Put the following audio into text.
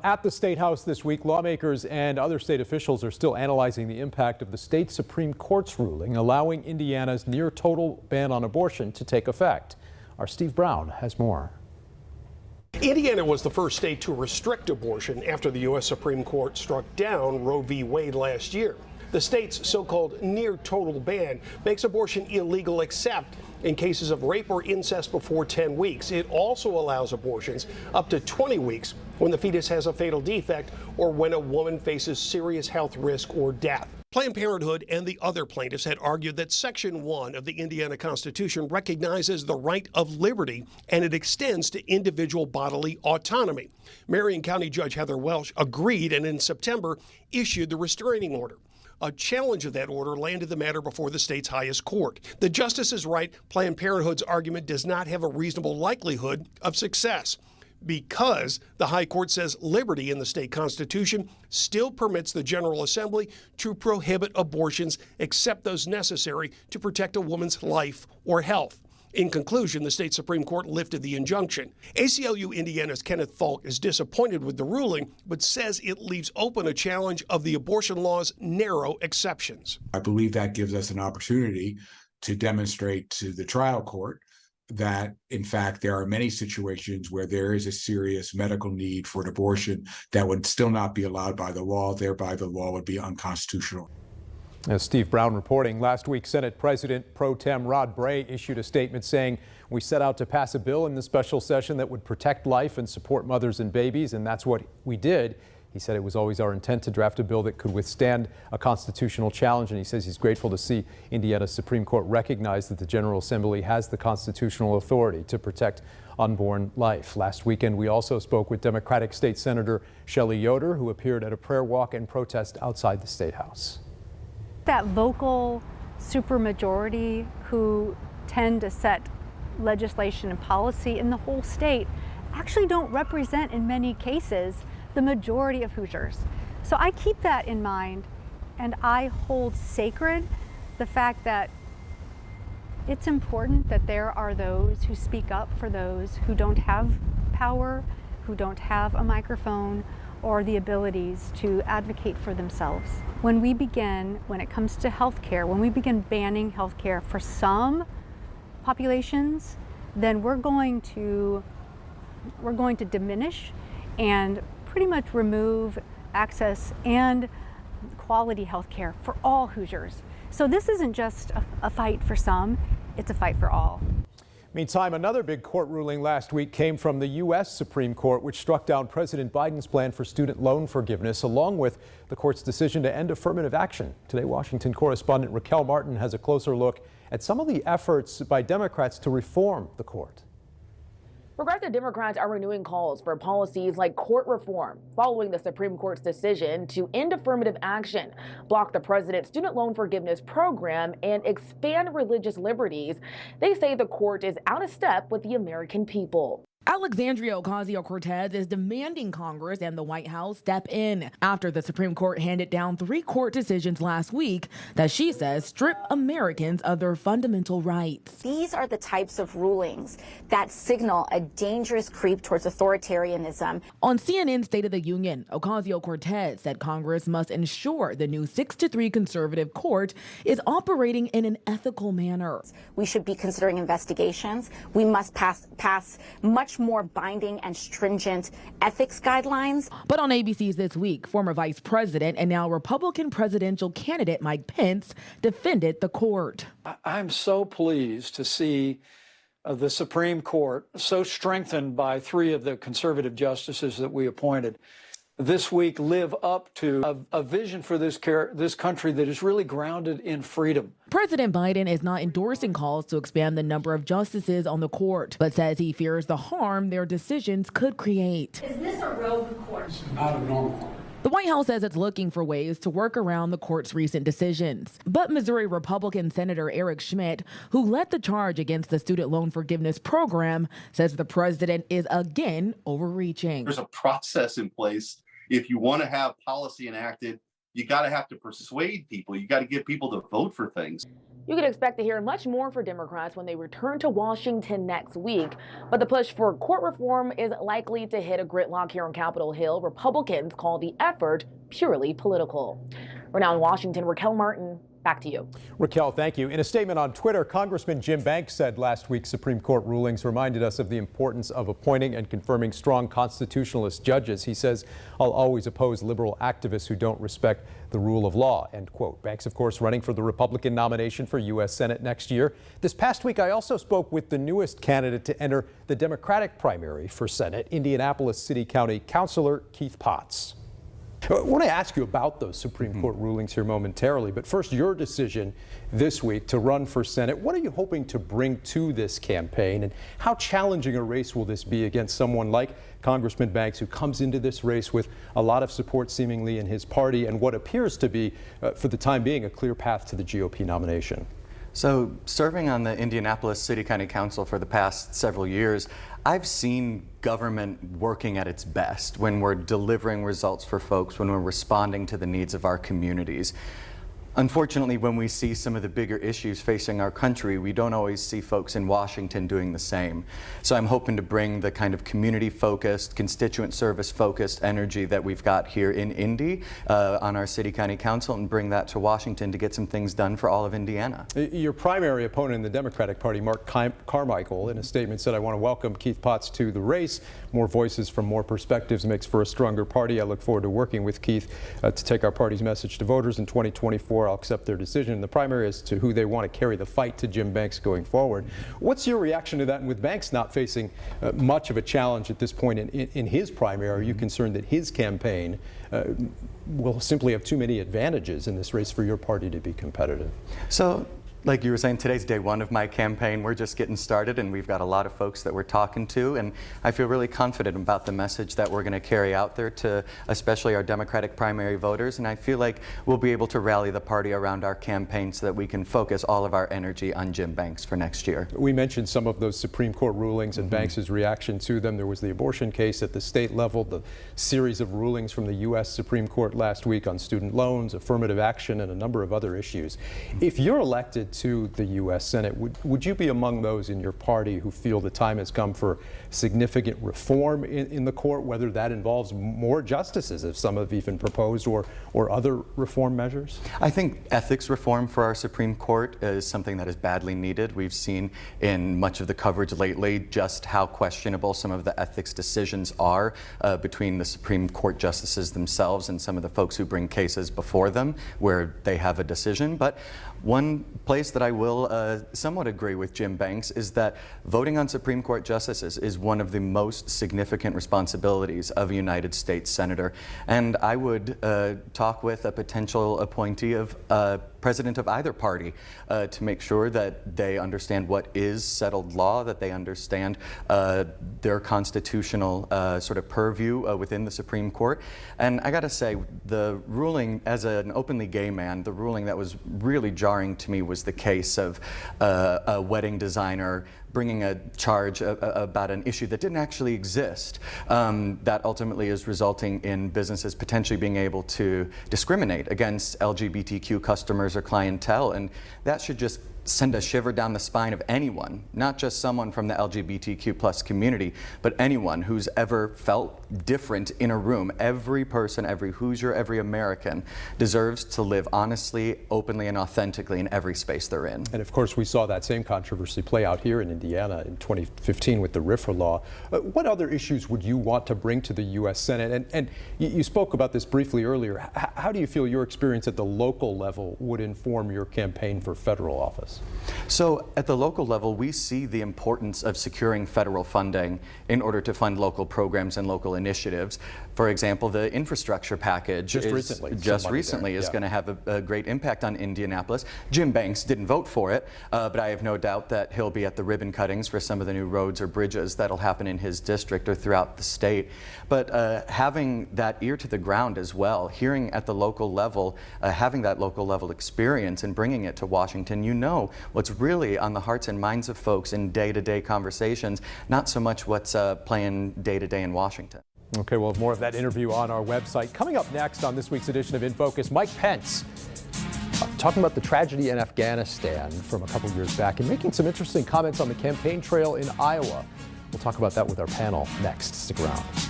At the State House this week, lawmakers and other state officials are still analyzing the impact of the state Supreme Court's ruling allowing Indiana's near total ban on abortion to take effect. Our Steve Brown has more. Indiana was the first state to restrict abortion after the U.S. Supreme Court struck down Roe v. Wade last year. The state's so-called near total ban makes abortion illegal except in cases of rape or incest before 10 weeks. It also allows abortions up to 20 weeks when the fetus has a fatal defect or when a woman faces serious health risk or death. Planned Parenthood and the other plaintiffs had argued that Section 1 of the Indiana Constitution recognizes the right of liberty and it extends to individual bodily autonomy. Marion County Judge Heather Welsh agreed and in September issued the restraining order. A challenge of that order landed the matter before the state's highest court. The justices write Planned Parenthood's argument does not have a reasonable likelihood of success because the high court says liberty in the state constitution still permits the General Assembly to prohibit abortions except those necessary to protect a woman's life or health. In conclusion, the state Supreme Court lifted the injunction. ACLU Indiana's Kenneth Falk is disappointed with the ruling, but says it leaves open a challenge of the abortion law's narrow exceptions. I believe that gives us an opportunity to demonstrate to the trial court that, in fact, there are many situations where there is a serious medical need for an abortion that would still not be allowed by the law, thereby the law would be unconstitutional. As Steve Brown reporting, last week Senate President Pro Tem Rod Bray issued a statement saying, "We set out to pass a bill in the special session that would protect life and support mothers and babies, and that's what we did." He said it was always our intent to draft a bill that could withstand a constitutional challenge, and he says he's grateful to see Indiana's Supreme Court recognize that the General Assembly has the constitutional authority to protect unborn life. Last weekend, we also spoke with Democratic State Senator Shelley Yoder, who appeared at a prayer walk and protest outside the State House. That vocal supermajority who tend to set legislation and policy in the whole state actually don't represent in many cases the majority of Hoosiers. So I keep that in mind, and I hold sacred the fact that it's important that there are those who speak up for those who don't have power, who don't have a microphone or the abilities to advocate for themselves. When it comes to healthcare, when we begin banning healthcare for some populations, then we're going to diminish and pretty much remove access and quality healthcare for all Hoosiers. So this isn't just a fight for some, it's a fight for all. Meantime, another big court ruling last week came from the U.S. Supreme Court, which struck down President Biden's plan for student loan forgiveness, along with the court's decision to end affirmative action. Today, Washington correspondent Raquel Martin has a closer look at some of the efforts by Democrats to reform the court. Progressive Democrats are renewing calls for policies like court reform following the Supreme Court's decision to end affirmative action, block the president's student loan forgiveness program, and expand religious liberties. They say the court is out of step with the American people. Alexandria Ocasio-Cortez is demanding Congress and the White House step in after the Supreme Court handed down 3 court decisions last week that she says strip Americans of their fundamental rights. These are the types of rulings that signal a dangerous creep towards authoritarianism. On CNN's State of the Union, Ocasio-Cortez said Congress must ensure the new 6-3 conservative court is operating in an ethical manner. We should be considering investigations. We must pass much more binding and stringent ethics guidelines. But on ABC's This Week, former Vice President and now Republican presidential candidate Mike Pence defended the court. I'm so pleased to see the Supreme Court so strengthened by 3 of the conservative justices that we appointed this week live up to a vision for this country that is really grounded in freedom. President Biden is not endorsing calls to expand the number of justices on the court, but says he fears the harm their decisions could create. Is this a rogue court? This is not a normal court. The White House says it's looking for ways to work around the court's recent decisions. But Missouri Republican Senator Eric Schmidt, who led the charge against the student loan forgiveness program, says the president is again overreaching. There's a process in place. If you want to have policy enacted, you got to have to persuade people. You got to get people to vote for things. You can expect to hear much more for Democrats when they return to Washington next week. But the push for court reform is likely to hit a gridlock here on Capitol Hill. Republicans call the effort purely political. We're now in Washington. Raquel Martin, back to you. Raquel, thank you. In a statement on Twitter, Congressman Jim Banks said last week's Supreme Court rulings reminded us of the importance of appointing and confirming strong constitutionalist judges. He says, "I'll always oppose liberal activists who don't respect the rule of law," end quote. Banks, of course, running for the Republican nomination for U.S. Senate next year. This past week, I also spoke with the newest candidate to enter the Democratic primary for Senate, Indianapolis City County Councilor Keith Potts. I want to ask you about those Supreme Court rulings here momentarily, but first, your decision this week to run for Senate. What are you hoping to bring to this campaign, and how challenging a race will this be against someone like Congressman Banks, who comes into this race with a lot of support seemingly in his party and what appears to be, for the time being, a clear path to the GOP nomination? So, serving on the Indianapolis City County Council for the past several years, I've seen government working at its best when we're delivering results for folks, when we're responding to the needs of our communities. Unfortunately, when we see some of the bigger issues facing our country, we don't always see folks in Washington doing the same. So I'm hoping to bring the kind of community-focused, constituent service-focused energy that we've got here in Indy on our City County Council and bring that to Washington to get some things done for all of Indiana. Your primary opponent in the Democratic Party, Mark Carmichael, in a statement said, "I want to welcome Keith Potts to the race. More voices from more perspectives makes for a stronger party. I look forward to working with Keith to take our party's message to voters in 2024. I'll accept their decision in the primary as to who they want to carry the fight to Jim Banks going forward." What's your reaction to that? And with Banks not facing much of a challenge at this point in his primary, are you concerned that his campaign will simply have too many advantages in this race for your party to be competitive? So, like you were saying, today's day one of my campaign. We're just getting started, and we've got a lot of folks that we're talking to, and I feel really confident about the message that we're going to carry out there to especially our Democratic primary voters, and I feel like we'll be able to rally the party around our campaign so that we can focus all of our energy on Jim Banks for next year. We mentioned some of those Supreme Court rulings and Banks's reaction to them. There was the abortion case at the state level, the series of rulings from the U.S. Supreme Court last week on student loans, affirmative action, and a number of other issues. If you're elected to the U.S. Senate, would you be among those in your party who feel the time has come for significant reform in the court, whether that involves more justices, if some have even proposed, or other reform measures? I think ethics reform for our Supreme Court is something that is badly needed. We've seen in much of the coverage lately just how questionable some of the ethics decisions are between the Supreme Court justices themselves and some of the folks who bring cases before them where they have a decision. But one place that I will somewhat agree with Jim Banks is that voting on Supreme Court justices is one of the most significant responsibilities of a United States Senator. And I would talk with a potential appointee of president of either party to make sure that they understand what is settled law, that they understand their constitutional sort of purview within the Supreme Court. And I gotta say, the ruling, as an openly gay man, the ruling that was really jarring to me was the case of a wedding designer bringing a charge about an issue that didn't actually exist, that ultimately is resulting in businesses potentially being able to discriminate against LGBTQ customers or clientele, and that should just send a shiver down the spine of anyone, not just someone from the LGBTQ plus community, but anyone who's ever felt different in a room. Every person, every Hoosier, every American deserves to live honestly, openly, and authentically in every space they're in. And of course, we saw that same controversy play out here in Indiana in 2015 with the RFRA law. What other issues would you want to bring to the U.S. Senate? And you spoke about this briefly earlier. How do you feel your experience at the local level would inform your campaign for federal office? So at the local level, we see the importance of securing federal funding in order to fund local programs and local initiatives. For example, the infrastructure package just recently is going to have a great impact on Indianapolis. Jim Banks didn't vote for it, but I have no doubt that he'll be at the ribbon cuttings for some of the new roads or bridges that'll happen in his district or throughout the state. But having that ear to the ground as well, hearing at the local level, having that local level experience and bringing it to Washington, you know what's really on the hearts and minds of folks in day-to-day conversations, not so much what's playing day-to-day in Washington. Okay, we'll have more of that interview on our website. Coming up next on this week's edition of In Focus, Mike Pence talking about the tragedy in Afghanistan from a couple years back and making some interesting comments on the campaign trail in Iowa. We'll talk about that with our panel next. Stick around.